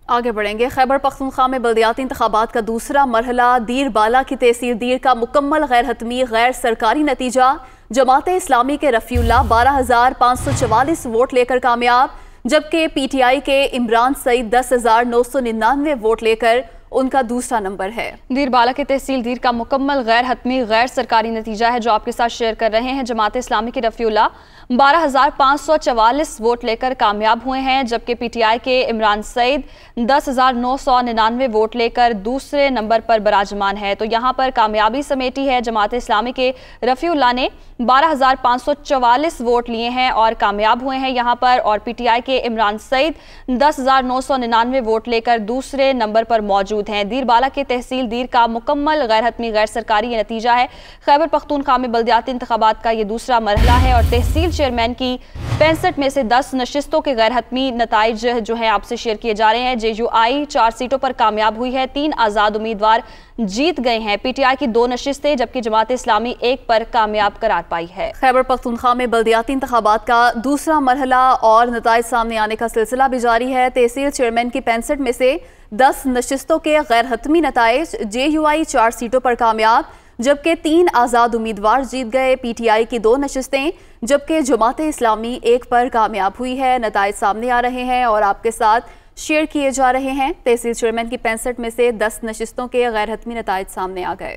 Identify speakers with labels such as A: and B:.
A: आगे बढ़ेंगे। खैबर पख्तूनख्वा में बल्दियाती इंतखाबात का दूसरा मरहला दीर बाला की तहसील दीर का मुकम्मल गैर हतमी गैर सरकारी नतीजा। जमात इस्लामी के रफ़ीउल्लाह 12,544 वोट लेकर कामयाब, जबकि PTI के इमरान सईद 10,999 वोट लेकर उनका दूसरा नंबर है।
B: दीर बाला के तहसील दीर का मुकम्मल गैर हतमी गैर सरकारी नतीजा है जो आपके साथ शेयर कर रहे हैं। जमात इस्लामी के रफ़ीउल्लाह 12,544 वोट लेकर कामयाब हुए हैं, जबकि PTI के इमरान सईद 10,999 वोट लेकर दूसरे नंबर पर बराजमान है। तो यहाँ पर कामयाबी समेटी है। जमात इस्लामी के रफ़ीउल्लाह ने 12,544 वोट लिए हैं और कामयाब हुए हैं यहाँ पर, और PTI के इमरान सईद 10,999 वोट लेकर दूसरे नंबर पर मौजूद हैं। दीर बाला के तहसील दीर का मुकम्मल गैर हतमी गैर सरकारी ये नतीजा है। खैबर पख्तूनख्वा में बल्दियाती इंतखाबात का ये दूसरा मरहला है और तहसील चेयरमैन की 65 में से 10 नशिस्तों के गैर हतमी नताइज जो है आपसे शेयर किए जा रहे हैं। JUI 4 सीटों पर कामयाब हुई है, 3 आज़ाद उम्मीदवार जीत गए हैं। PTI की 2 नशिस्तें जबकि जमात इस्लामी 1 पर कामयाब करार पाई है।
A: खैबर पख्तूनख्वा में बल्दियाती इंतखाबात का दूसरा मरहला और नताइज सामने आने का सिलसिला भी जारी है। तहसील चेयरमैन की 65 में से 10 नशिस्तों के गैर हतमी नताइज। JUI 4 सीटों पर कामयाब, जबकि 3 आज़ाद उम्मीदवार जीत गए। PTI की 2 नशिस्तें जबकि जमात इस्लामी 1 पर कामयाब हुई है। नताइज सामने आ रहे हैं और आपके साथ शेयर किए जा रहे हैं। तहसील चेयरमैन की 65 में से 10 नशिस्तों के गैर हतमी नताइज सामने आ गए।